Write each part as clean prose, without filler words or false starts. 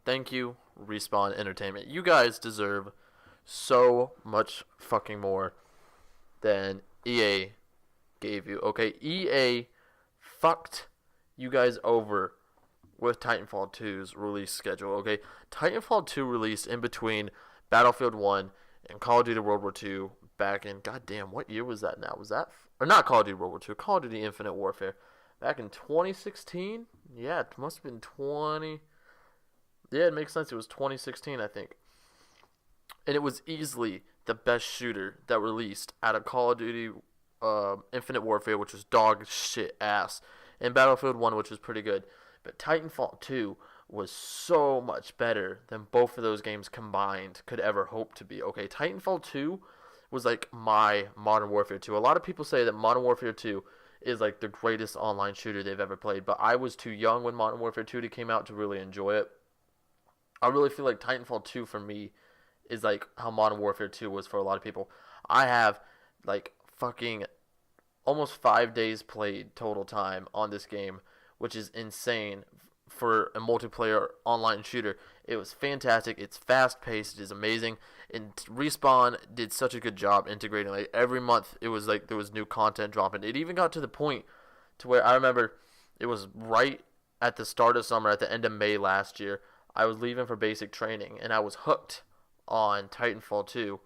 Thank you, Respawn Entertainment. You guys deserve so much fucking more than EA gave you. Okay, EA fucked you guys over with Titanfall 2's release schedule. Okay, Titanfall 2 released in between Battlefield 1 and Call of Duty World War 2 back in, goddamn, what year was that now? Was that, or not Call of Duty World War 2, Call of Duty Infinite Warfare. Back in 2016? Yeah, it must have been 20. Yeah, it makes sense. It was 2016, I think. And it was easily the best shooter that released out of Call of Duty Infinite Warfare, which was dog shit ass, and Battlefield 1, which was pretty good. But Titanfall 2 was so much better than both of those games combined could ever hope to be. Okay, Titanfall 2 was like my Modern Warfare 2. A lot of people say that Modern Warfare 2 is like the greatest online shooter they've ever played, but I was too young when Modern Warfare 2 came out to really enjoy it. I really feel like Titanfall 2 for me is like how Modern Warfare 2 was for a lot of people. I have like fucking almost 5 days played total time on this game, which is insane for a multiplayer online shooter. It was fantastic. It's fast paced. It is amazing. And Respawn did such a good job integrating. Like every month, it was like there was new content dropping. It even got to the point to where I remember it was right at the start of summer, at the end of May last year. I was leaving for basic training, and I was hooked on Titanfall 2.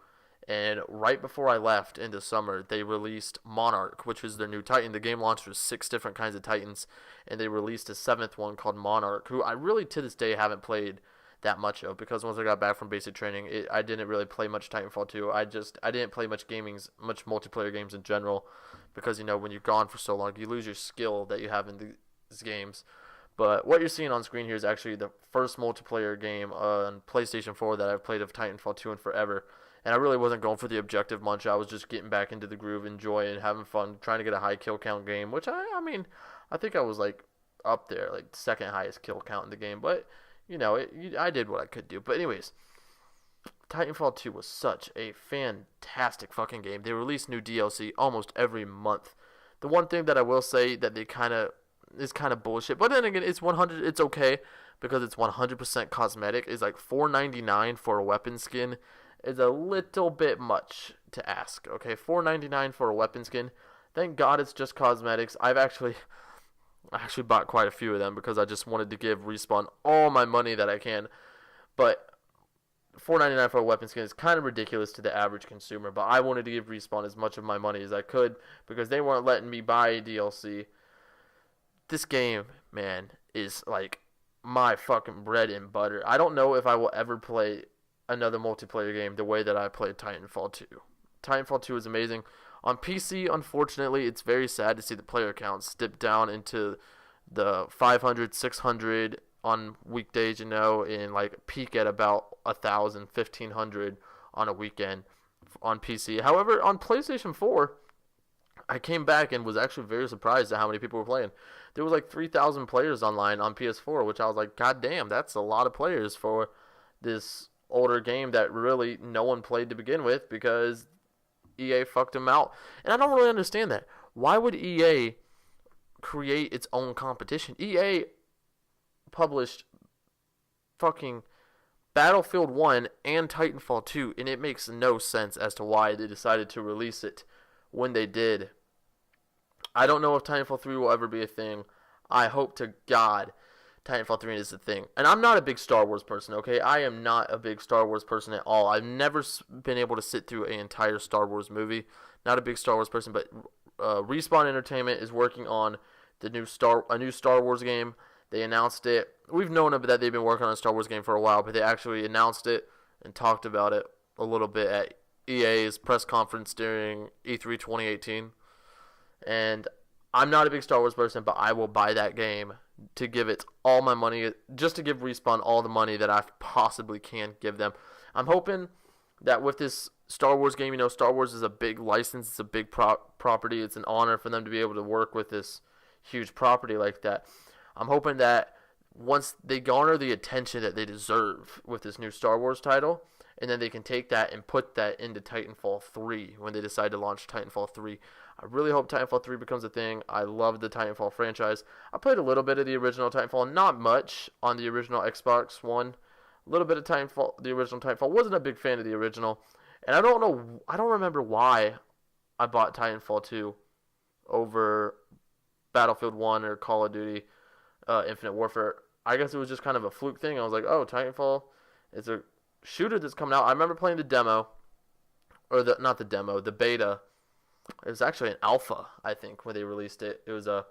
And right before I left in the summer, they released Monarch, which was their new Titan. The game launched with 6 different kinds of Titans, and they released a 7th one called Monarch, who I really, to this day, haven't played that much of, because once I got back from basic training, I didn't really play much Titanfall 2. I didn't play much multiplayer games in general, because, you know, when you're gone for so long, you lose your skill that you have in these games. But what you're seeing on screen here is actually the first multiplayer game on PlayStation 4 that I've played of Titanfall 2 in forever. And I really wasn't going for the objective much. I was just getting back into the groove, enjoying, having fun, trying to get a high kill count game, which I mean, I think I was like up there, like second highest kill count in the game. But, you know, I did what I could do. But anyways, Titanfall 2 was such a fantastic fucking game. They released new DLC almost every month. The one thing that I will say that they is kind of bullshit, but then again, it's okay because it's 100% cosmetic. It's like $4.99 for a weapon skin is a little bit much to ask. Okay, $4.99 for a weapon skin. Thank God it's just cosmetics. I actually bought quite a few of them because I just wanted to give Respawn all my money that I can. But $4.99 for a weapon skin is kind of ridiculous to the average consumer. But I wanted to give Respawn as much of my money as I could because they weren't letting me buy DLC. This game, man, is like my fucking bread and butter. I don't know if I will ever play another multiplayer game the way that I played Titanfall 2. Titanfall 2 is amazing. On PC, unfortunately, it's very sad to see the player counts dip down into the 500, 600 on weekdays, you know, and like peak at about 1,000, 1,500 on a weekend on PC. However, on PlayStation 4, I came back and was actually very surprised at how many people were playing. There was like 3,000 players online on PS4, which I was like, God damn, that's a lot of players for this older game that really no one played to begin with because EA fucked them out. And I don't really understand that. Why would EA create its own competition? EA published fucking Battlefield 1 and Titanfall 2, and it makes no sense as to why they decided to release it when they did. I don't know if Titanfall 3 will ever be a thing. I hope to God Titanfall 3 is a thing. And I'm not a big Star Wars person, okay? I am not a big Star Wars person at all. I've never been able to sit through an entire Star Wars movie. Not a big Star Wars person, but Respawn Entertainment is working on a new Star Wars game. They announced it. We've known that they've been working on a Star Wars game for a while, but they actually announced it and talked about it a little bit at EA's press conference during E3 2018. And I'm not a big Star Wars person, but I will buy that game to give it all my money, just to give Respawn all the money that I possibly can give them. I'm hoping that with this Star Wars game, you know, Star Wars is a big license, it's a big property, it's an honor for them to be able to work with this huge property like that. I'm hoping that once they garner the attention that they deserve with this new Star Wars title, and then they can take that and put that into Titanfall 3 when they decide to launch Titanfall 3. I really hope Titanfall 3 becomes a thing. I love the Titanfall franchise. I played a little bit of the original Titanfall, not much on the original Xbox One, A little bit of Titanfall, the original Titanfall. Wasn't a big fan of the original, and I don't know. I don't remember why I bought Titanfall 2 over Battlefield 1 or Call of Duty Infinite Warfare. I guess it was just kind of a fluke thing. I was like, oh, Titanfall is a shooter that's coming out. I remember playing the demo, or not the demo, the beta. It was actually an alpha, I think, when they released it. It was a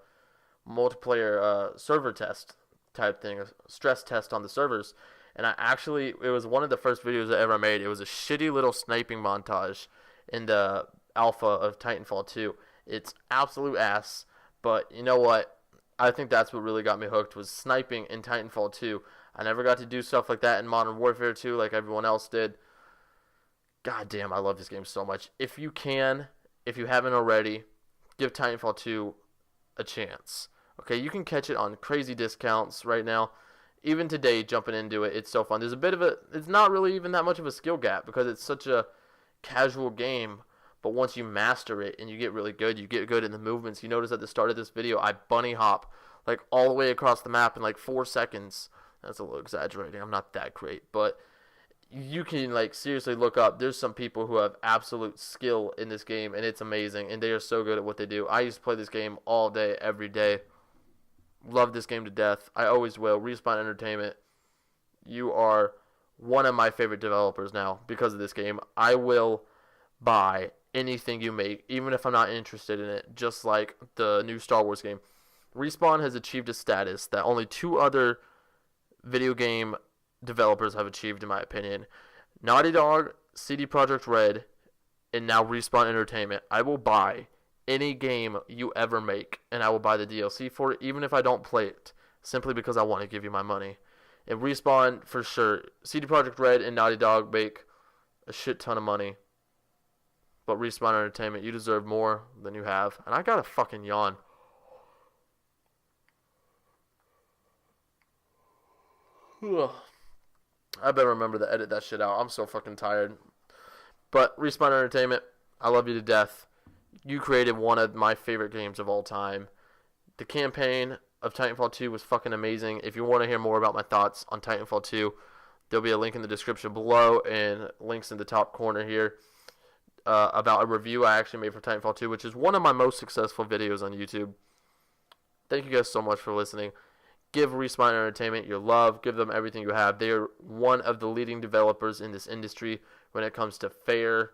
multiplayer server test type thing, a stress test on the servers. And it was one of the first videos I ever made. It was a shitty little sniping montage in the alpha of Titanfall 2. It's absolute ass, but you know what? I think that's what really got me hooked was sniping in Titanfall 2. I never got to do stuff like that in Modern Warfare 2 like everyone else did. God damn, I love this game so much. If you haven't already, give Titanfall 2 a chance. Okay, you can catch it on crazy discounts right now. Even today, jumping into it, it's so fun. It's not really even that much of a skill gap because it's such a casual game. But once you master it and you get really good, you get good in the movements. You notice at the start of this video, I bunny hop like all the way across the map in like 4 seconds. That's a little exaggerating. I'm not that great, but you can like seriously look up. There's some people who have absolute skill in this game, and it's amazing. And they are so good at what they do. I used to play this game all day, every day. Love this game to death. I always will. Respawn Entertainment, you are one of my favorite developers now because of this game. I will buy anything you make, even if I'm not interested in it, just like the new Star Wars game. Respawn has achieved a status that only 2 other video game developers have achieved, in my opinion. Naughty Dog, CD Projekt Red, and now Respawn Entertainment. I will buy any game you ever make, and I will buy the DLC for it, even if I don't play it, simply because I want to give you my money. And Respawn, for sure. CD Projekt Red and Naughty Dog make a shit ton of money. But Respawn Entertainment, you deserve more than you have. And I got a fucking yawn. I better remember to edit that shit out. I'm so fucking tired. But Respawn Entertainment, I love you to death. You created one of my favorite games of all time. The campaign of Titanfall 2 was fucking amazing. If you want to hear more about my thoughts on Titanfall 2, there'll be a link in the description below and links in the top corner here about a review I actually made for Titanfall 2, which is one of my most successful videos on YouTube. Thank you guys so much for listening. Give Respawn Entertainment your love. Give them everything you have. They are one of the leading developers in this industry when it comes to fair,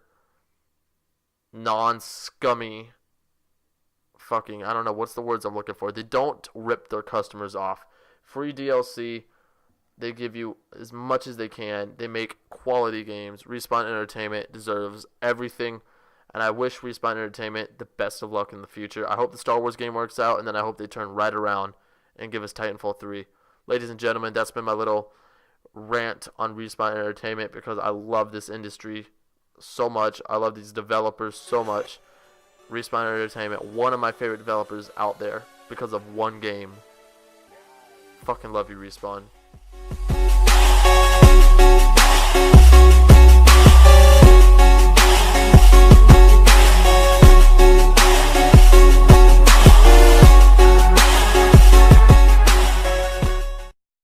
non-scummy, fucking, I don't know, what's the words I'm looking for? They don't rip their customers off. Free DLC. They give you as much as they can. They make quality games. Respawn Entertainment deserves everything. And I wish Respawn Entertainment the best of luck in the future. I hope the Star Wars game works out. And then I hope they turn right around and give us Titanfall 3. Ladies and gentlemen, that's been my little rant on Respawn Entertainment because I love this industry so much. I love these developers so much. Respawn Entertainment, one of my favorite developers out there because of one game. Fucking love you, Respawn.